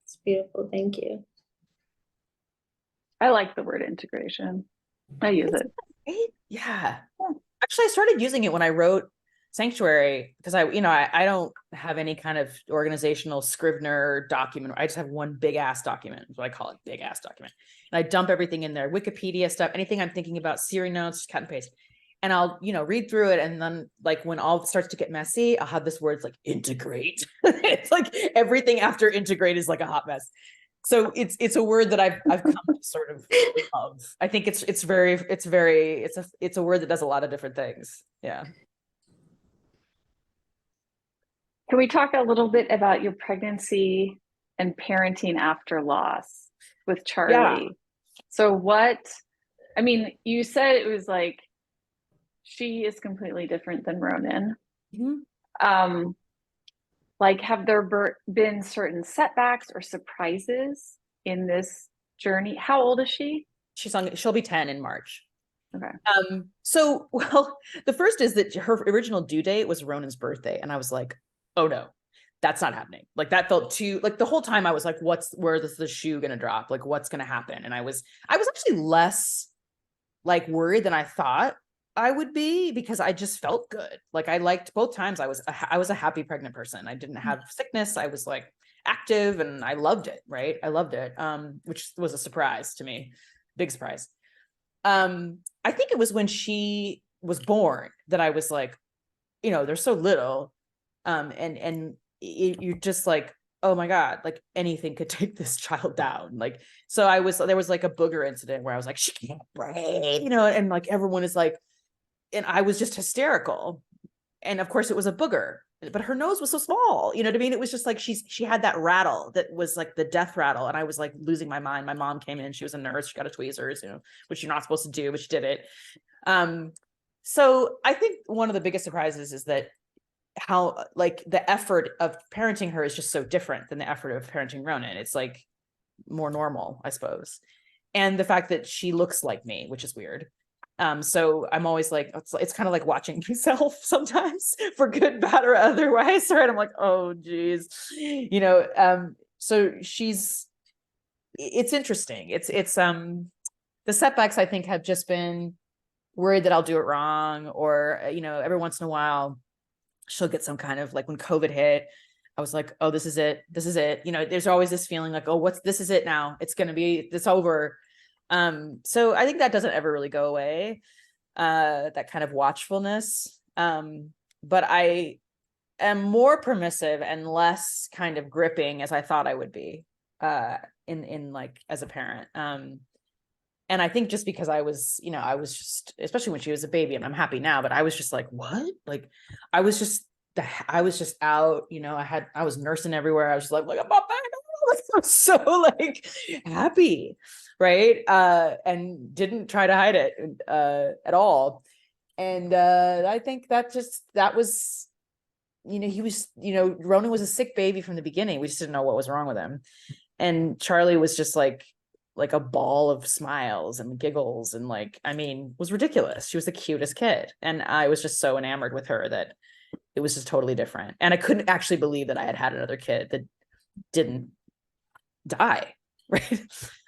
It's beautiful. Thank you.
I like the word integration. I use it.
Right? Yeah. Actually, I started using it when I wrote Sanctuary, because I don't have any kind of organizational Scrivener document. I just have one big ass document. Is what I call it, big ass document. And I dump everything in there, Wikipedia stuff, anything I'm thinking about, Siri notes, just cut and paste. And I'll, read through it. And then like when all starts to get messy, I'll have this word, it's like integrate. It's like everything after integrate is like a hot mess. So it's a word that I've come to sort of love. I think it's a word that does a lot of different things. Yeah.
Can we talk a little bit about your pregnancy and parenting after loss with Charlie?
Yeah.
So you said it was like, she is completely different than Ronan.
Mm-hmm.
Like, have there been certain setbacks or surprises in this journey? How old is she?
She'll be 10 in March.
Okay.
So, well, the first is that her original due date was Ronan's birthday. And I was like, oh no, that's not happening. Like that felt too, like the whole time I was like, where is the shoe going to drop? Like what's going to happen? And I was actually less like worried than I thought I would be, because I just felt good. Like I liked both times. I was a happy pregnant person. I didn't have sickness. I was like active and I loved it. Right. I loved it. Which was a surprise to me. Big surprise. I think it was when she was born that I was like, they're so little. You're just like, oh my God, like anything could take this child down. Like, so there was like a booger incident where I was like, she can't breathe, and like everyone is like, and I was just hysterical. And of course it was a booger, but her nose was so small, you know what I mean? It was just like, she had that rattle that was like the death rattle. And I was like losing my mind. My mom came in, she was a nurse, she got a tweezers, which you're not supposed to do, but she did it. So I think one of the biggest surprises is that how like the effort of parenting her is just so different than the effort of parenting Ronan. It's like more normal, I suppose. And the fact that she looks like me, which is weird. So I'm always like, it's kind of like watching myself sometimes, for good, bad, or otherwise. Right. I'm like, oh geez, so it's interesting. It's the setbacks I think have just been worried that I'll do it wrong, or, every once in a while she'll get some kind of, like when COVID hit, I was like, oh, this is it. There's always this feeling like, oh, this is it now. It's going to be this over. So I think that doesn't ever really go away, that kind of watchfulness. But I am more permissive and less kind of gripping as I thought I would be, in like as a parent. And I think just because I was just, especially when she was a baby, and I'm happy now, but I was just like, what? Like, I was just out, I was nursing everywhere. I was just like, I'm not back. I'm so like happy. Right. And didn't try to hide it, at all. And, I think that was, he was, Ronan was a sick baby from the beginning. We just didn't know what was wrong with him. And Charlie was just like a ball of smiles and giggles, and was ridiculous. She was the cutest kid. And I was just so enamored with her that it was just totally different. And I couldn't actually believe that I had another kid that didn't die. Right.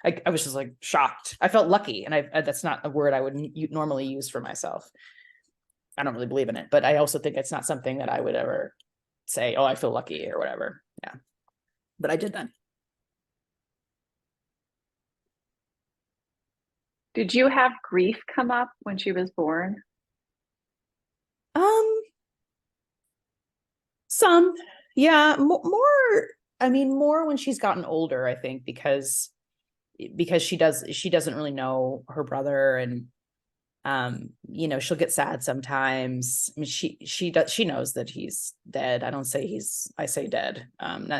I was just like shocked. I felt lucky. And that's not a word I would normally use for myself. I don't really believe in it, but I also think it's not something that I would ever say, oh, I feel lucky or whatever. Yeah. But I did then.
Did you have grief come up when she was born?
Some, yeah, more I mean, more when she's gotten older, I think, because she doesn't really know her brother, and you know, she'll get sad sometimes. I mean, she knows that he's dead. I don't say I say dead.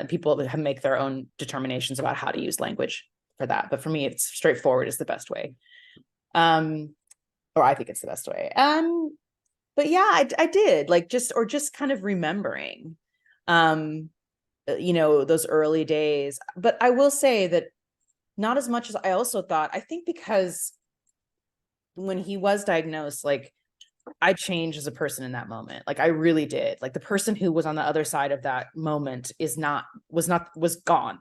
People make their own determinations about how to use language for that, but for me, it's straightforward is the best way. Or I think it's the best way. But yeah, I did like just kind of remembering, you know, those early days. But I will say that not as much as I also thought. I think because when he was diagnosed, like I changed as a person in that moment. Like I really did. Like the person who was on the other side of that moment was gone.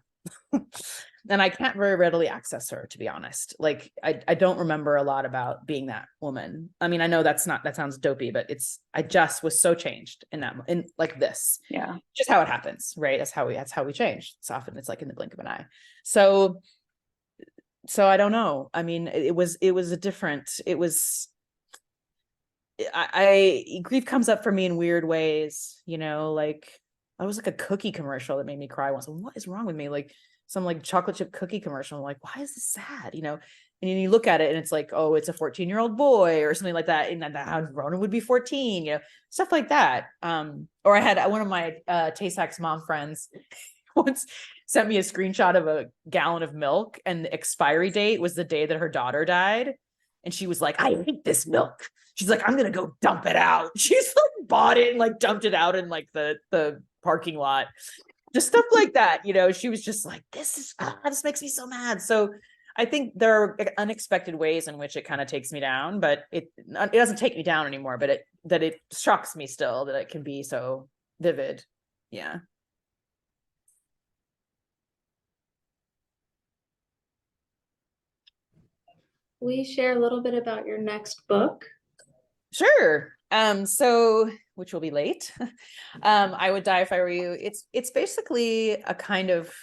And I can't very readily access her, to be honest. Like I don't remember a lot about being that woman. I mean, I know that sounds dopey, but I just was so changed in like this.
Yeah.
Just how it happens, right? That's how we change. It's often it's like in the blink of an eye. So I don't know. I mean, it was a different, it was, grief comes up for me in weird ways, you know, like I was like a cookie commercial that made me cry once. What is wrong with me? Like some like chocolate chip cookie commercial. I'm like, why is this sad? You know, and then you look at it and it's like, oh, it's a 14-year-old boy or something like that. And then how Ronan would be 14, you know, stuff like that. Or I had one of my Tay-Sachs mom friends once sent me a screenshot of a gallon of milk, and the expiry date was the day that her daughter died. And she was like, I hate this milk. She's like, I'm going to go dump it out. She's like bought it and like dumped it out in like the parking lot. Just stuff like that. You know, she was just like, this makes me so mad. So I think there are unexpected ways in which it kind of takes me down, but it doesn't take me down anymore, but it shocks me still that it can be so vivid. Yeah.
Will you share a little bit about your next book?
Sure. So which will be late. I Would Die If I Were You. It's basically a kind of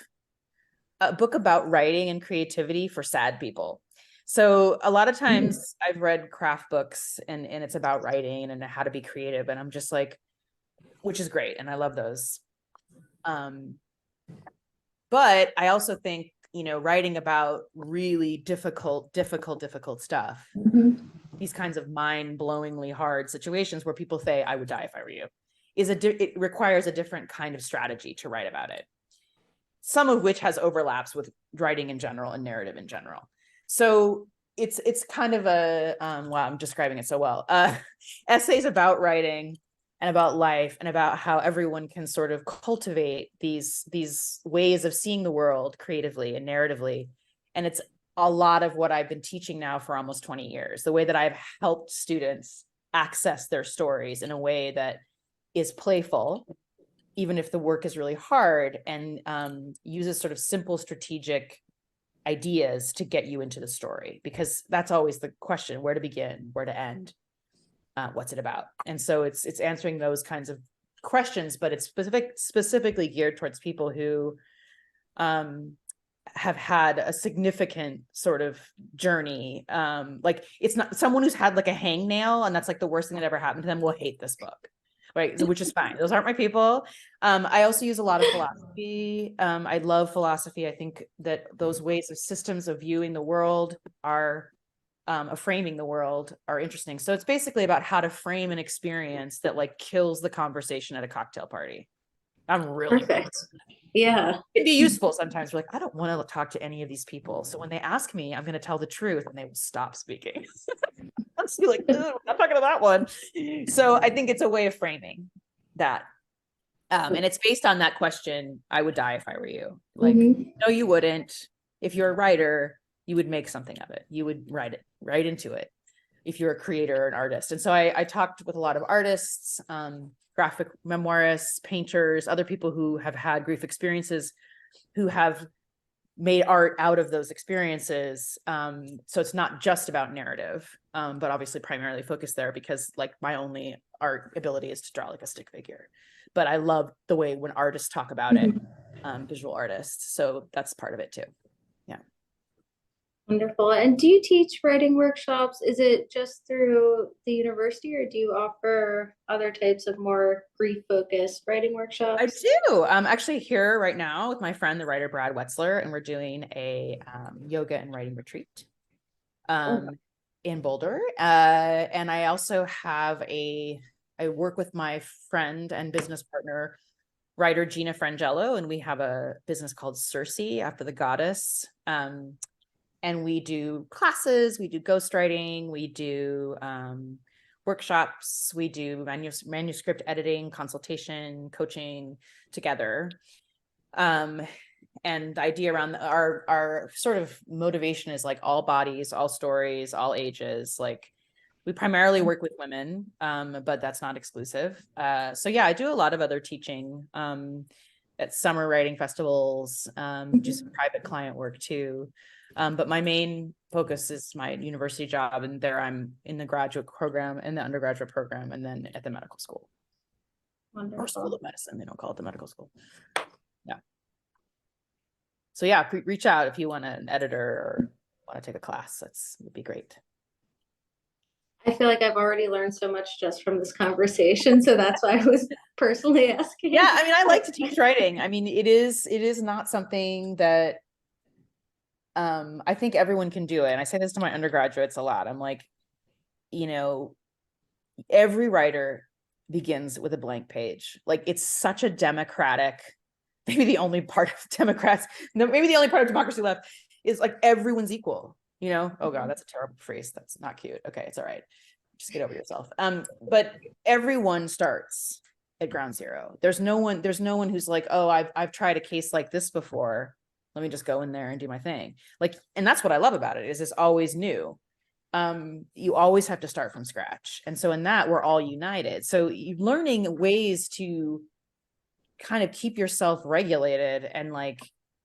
a book about writing and creativity for sad people. So a lot of times I've read craft books and it's about writing and how to be creative. And I'm just like, which is great. And I love those. But I also think, you know, writing about really difficult stuff, these kinds of mind-blowingly hard situations where people say, I would die if I were you, it requires a different kind of strategy to write about it. Some of which has overlaps with writing in general and narrative in general. So it's kind of a, wow, I'm describing it so well. Essays about writing and about life and about how everyone can sort of cultivate these ways of seeing the world creatively and narratively. And it's a lot of what I've been teaching now for almost 20 years, the way that I've helped students access their stories in a way that is playful, even if the work is really hard, and uses sort of simple strategic ideas to get you into the story, because that's always the question: where to begin, where to end, what's it about? And so it's answering those kinds of questions, but it's specifically geared towards people who have had a significant sort of journey. Like it's not someone who's had like a hangnail and that's like the worst thing that ever happened to them will hate this book. Right, which is fine. Those aren't my people. I also use a lot of philosophy. I love philosophy. I think that those ways of systems of viewing the world are, of framing the world are interesting. So it's basically about how to frame an experience that like kills the conversation at a cocktail party. I'm really
Perfect. Yeah.
It'd be useful sometimes. We're like, I don't want to talk to any of these people. So when they ask me, I'm going to tell the truth and they will stop speaking. I'm still like, I'm not talking to that one. So I think it's a way of framing that. And it's based on that question, I would die if I were you. Like, no, you wouldn't. If you're a writer, you would make something of it. You would write it right into it if you're a creator or an artist. And so I talked with a lot of artists, graphic memoirists, painters, other people who have had grief experiences, who have made art out of those experiences. So it's not just about narrative, but obviously primarily focused there because like my only art ability is to draw like a stick figure. But I love the way when artists talk about it, visual artists. So that's part of it too. Yeah.
Wonderful. And do you teach writing workshops? Is it just through the university, or do you offer other types of more grief-focused writing workshops?
I do. I'm actually here right now with my friend, the writer Brad Wetzler, and we're doing a yoga and writing retreat in Boulder. And I also have I work with my friend and business partner, writer Gina Frangello, and we have a business called Circe, after the goddess. And we do classes, we do ghostwriting, we do workshops, we do manuscript editing, consultation, coaching together. And the idea around our sort of motivation is like all bodies, all stories, all ages. Like we primarily work with women, but that's not exclusive. So yeah, I do a lot of other teaching at summer writing festivals, do some private client work too. But my main focus is my university job, and there I'm in the graduate program and the undergraduate program, and then at the medical school.
Wonderful.
Or school of medicine. They don't call it the medical school. Yeah. So yeah, reach out if you want an editor or want to take a class. Would be great.
I feel like I've already learned so much just from this conversation, so that's why I was personally asking.
Yeah, I mean, I like to teach writing. I mean, it is not something that I think everyone can do it. And I say this to my undergraduates a lot. I'm like, every writer begins with a blank page. Like, it's such a democratic, maybe the only part of Democrats, maybe the only part of democracy left is like everyone's equal, Oh God, that's a terrible phrase. That's not cute. Okay, it's all right. Just get over yourself. But everyone starts at ground zero. There's no one who's like, oh, I've tried a case like this before. Let me just go in there and do my thing. Like, and that's what I love about it, is it's always new. You always have to start from scratch. And so in that, we're all united. So you're learning ways to kind of keep yourself regulated and like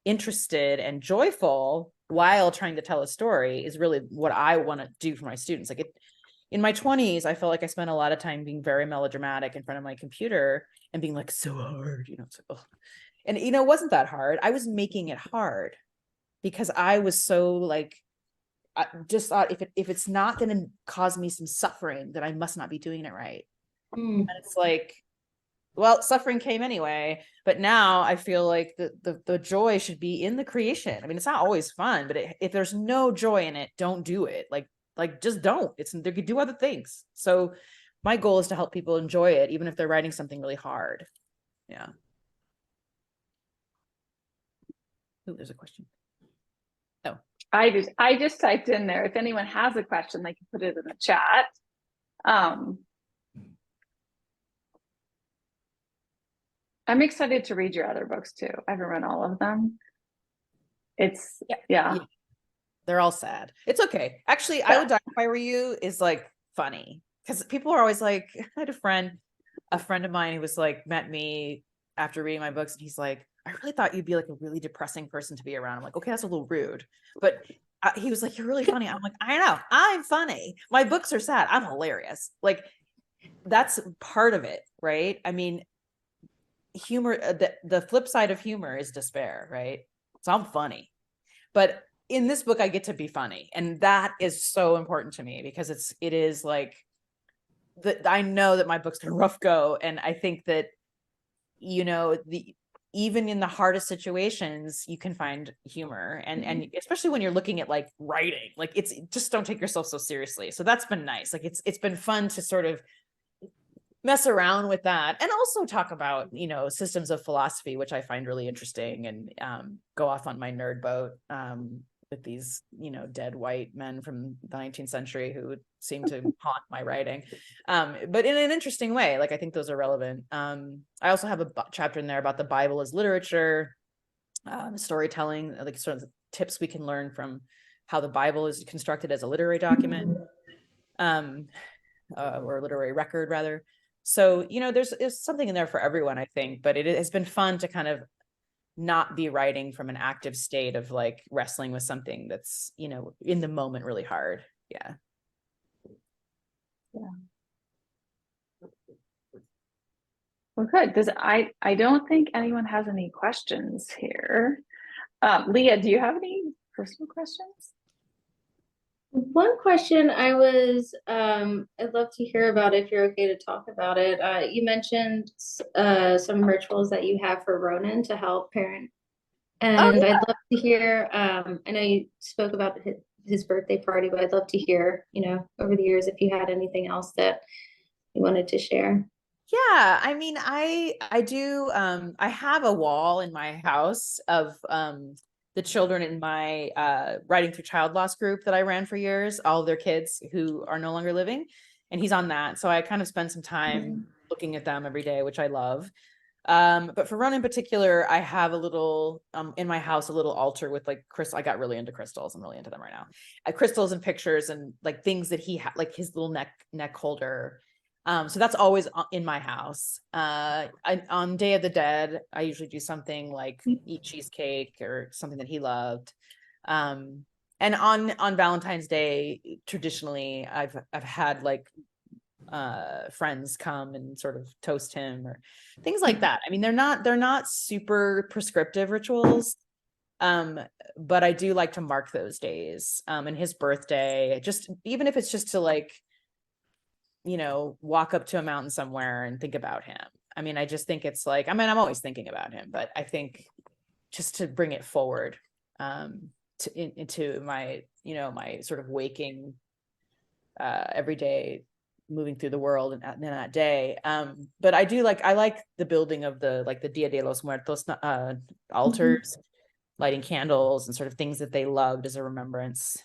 interested and joyful while trying to tell a story is really what I want to do for my students. Like in my 20s, I felt like I spent a lot of time being very melodramatic in front of my computer and being like, so hard, it's like, oh. And, it wasn't that hard. I was making it hard because I was so like, I just thought if it's not going to cause me some suffering, then I must not be doing it right. And it's like, well, suffering came anyway, but now I feel like the joy should be in the creation. I mean, it's not always fun, but if there's no joy in it, don't do it. Like just don't. They could do other things. So my goal is to help people enjoy it, even if they're writing something really hard. Yeah. Oh, there's a question. Oh,
I just typed in there. If anyone has a question, they can put it in the chat. I'm excited to read your other books too. I haven't read all of them. It's yeah.
They're all sad. It's okay. Actually, I Would Die If I Were You is like funny because people are always like, I had a friend of mine who was like, met me after reading my books, and he's like, I really thought you'd be like a really depressing person to be around. I'm like, okay, that's a little rude. But he was like, you're really funny. I'm like, I know, I'm funny. My books are sad. I'm hilarious. Like, that's part of it, right? I mean, humor, the flip side of humor is despair, right? So I'm funny. But in this book, I get to be funny. And that is so important to me because it is like, I know that my book's been a rough go. And I think that, even in the hardest situations, you can find humor, and especially when you're looking at like writing, like it's just don't take yourself so seriously. So that's been nice. Like it's been fun to sort of mess around with that, and also talk about systems of philosophy, which I find really interesting, and go off on my nerd boat with these dead white men from the 19th century who seem to haunt my writing, but in an interesting way. Like I think those are relevant. I also have a chapter in there about the Bible as literature, storytelling, like sort of tips we can learn from how the Bible is constructed as a literary document, or a literary record rather. So there's something in there for everyone, I think, but it has been fun to kind of not be writing from an active state of like wrestling with something that's in the moment really hard. Yeah.
Well, good. I don't think anyone has any questions here. Leah, do you have any personal questions?
One question I'd love to hear about if you're okay to talk about it. You mentioned some rituals that you have for Ronan to help parent,
Oh
and I'd love to hear, I know you spoke about his birthday party, but I'd love to hear, over the years, if you had anything else that you wanted to share.
yeah, I mean, I do I have a wall in my house of the children in my Writing Through Child Loss group that I ran for years, all of their kids who are no longer living, and he's on that. So I kind of spend some time looking at them every day, which I love. But for Ronan in particular, I have a little in my house, a little altar with like crystal. I got really into crystals. I'm really into them right now. Crystals and pictures and like things that he had, like his little neck holder. So that's always in my house. On Day of the Dead, I usually do something like eat cheesecake or something that he loved. And on Valentine's Day, traditionally, I've had like friends come and sort of toast him or things like that. I mean, they're not super prescriptive rituals, but I do like to mark those days. And his birthday, just even if it's just to like, walk up to a mountain somewhere and think about him. I mean, I just think it's like, I mean, I'm always thinking about him, but I think just to bring it forward into my, my sort of waking everyday moving through the world and in that day. But I like the building of the Dia de los Muertos altars, lighting candles and sort of things that they loved as a remembrance.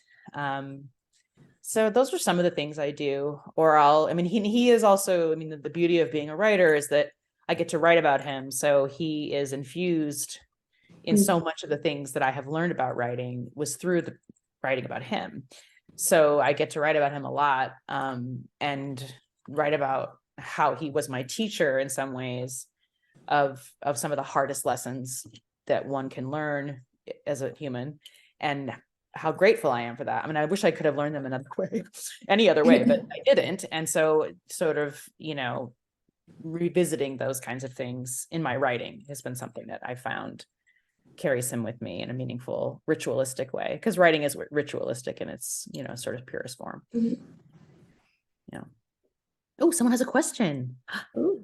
So those are some of the things I do. Or he is also, the beauty of being a writer is that I get to write about him. So he is infused in so much of the things that I have learned about writing was through the writing about him. So I get to write about him a lot, and write about how he was my teacher in some ways of some of the hardest lessons that one can learn as a human, and how grateful I am for that. I mean, I wish I could have learned them another way, any other way, but I didn't. And so sort of, revisiting those kinds of things in my writing has been something that I found carries him with me in a meaningful, ritualistic way, because writing is ritualistic in its, sort of purest form. Yeah. Oh, someone has a question. Oh.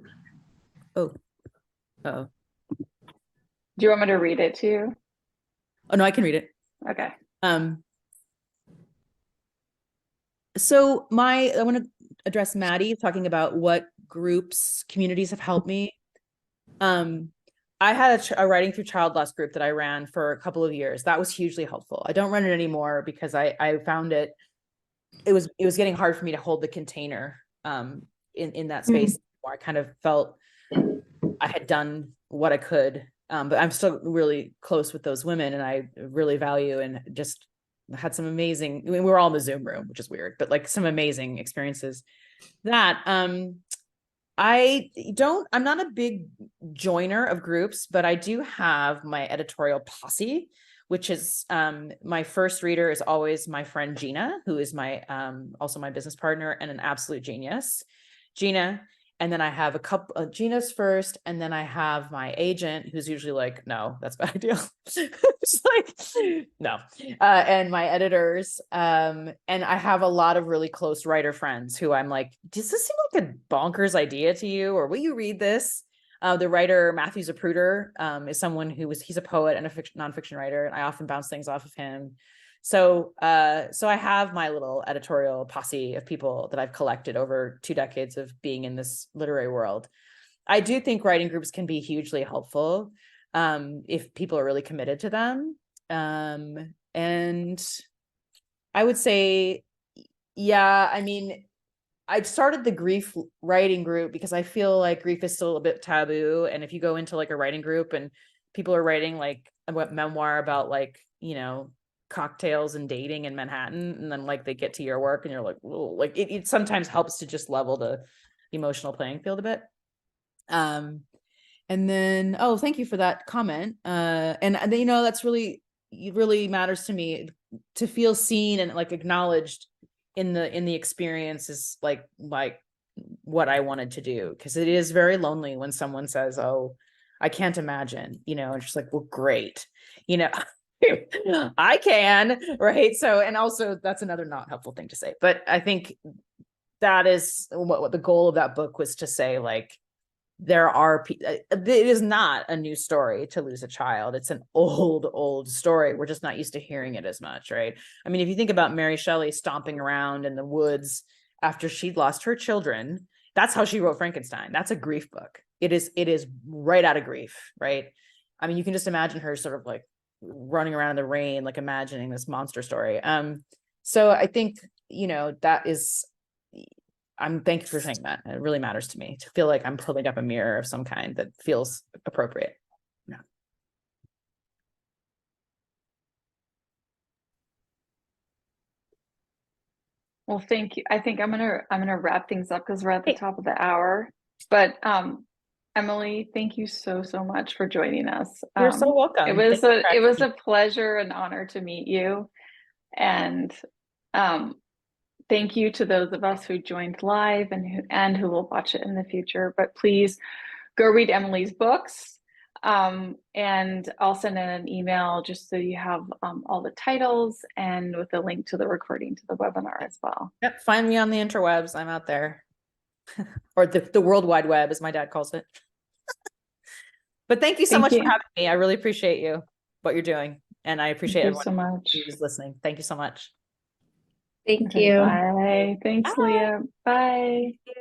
Uh-oh.
Do you want me to read it to you?
Oh, no, I can read it.
Okay.
So I want to address Maddie talking about what groups, communities have helped me. I had a Writing Through Child Loss group that I ran for a couple of years. That was hugely helpful. I don't run it anymore because I found it was getting hard for me to hold the container in that space. Where I kind of felt I had done what I could, but I'm still really close with those women, and I really value and just had some amazing. I mean, we were all in the Zoom room, which is weird, but like some amazing experiences. That I'm not a big joiner of groups, but I do have my editorial posse, which is my first reader is always my friend Gina, who is my also my business partner and an absolute genius, Gina. And then I have a couple of Gina's first, and then I have my agent, who's usually like, no, that's a bad idea. It's like, no. And my editors. And I have a lot of really close writer friends who I'm like, does this seem like a bonkers idea to you? Or will you read this? The writer Matthew Zapruder is someone he's a poet and a nonfiction writer, and I often bounce things off of him. So I have my little editorial posse of people that I've collected over 2 decades of being in this literary world. I do think writing groups can be hugely helpful if people are really committed to them. And I would say, yeah, I mean, I started the grief writing group because I feel like grief is still a bit taboo. And if you go into like a writing group and people are writing like a memoir about like, cocktails and dating in Manhattan, and then like they get to your work and you're like, whoa, like it sometimes helps to just level the emotional playing field a bit. And then, oh, thank you for that comment. And that's really matters to me to feel seen and like acknowledged in the experience is like what I wanted to do, because it is very lonely when someone says, oh, I can't imagine, and just like, well, great, I can, right? So, and also that's another not helpful thing to say, but I think that is what the goal of that book was, to say, like, there are, it is not a new story to lose a child. It's an old story. We're just not used to hearing it as much, right? I mean, if you think about Mary Shelley stomping around in the woods after she'd lost her children, that's how she wrote Frankenstein. That's a grief book. It is right out of grief, right? I mean, you can just imagine her sort of like running around in the rain, like imagining this monster story. So I think, that is, thank you for saying that. It really matters to me to feel like I'm holding up a mirror of some kind that feels appropriate. Yeah.
Well, thank you. I think I'm gonna wrap things up because we're at the top of the hour. But Emily, thank you so much for joining us.
You're so welcome.
It was a pleasure and honor to meet you. And thank you to those of us who joined live and who will watch it in the future. But please go read Emily's books. And I'll send in an email just so you have all the titles and with a link to the recording to the webinar as well.
Yep, find me on the interwebs. I'm out there. Or the World Wide Web, as my dad calls it. But thank you so much for having me. I really appreciate what you're doing. And I appreciate everyone
so much
who's listening. Thank you so much.
Thank you.
Bye. Thanks,
Bye.
Leah. Bye.
Thank you.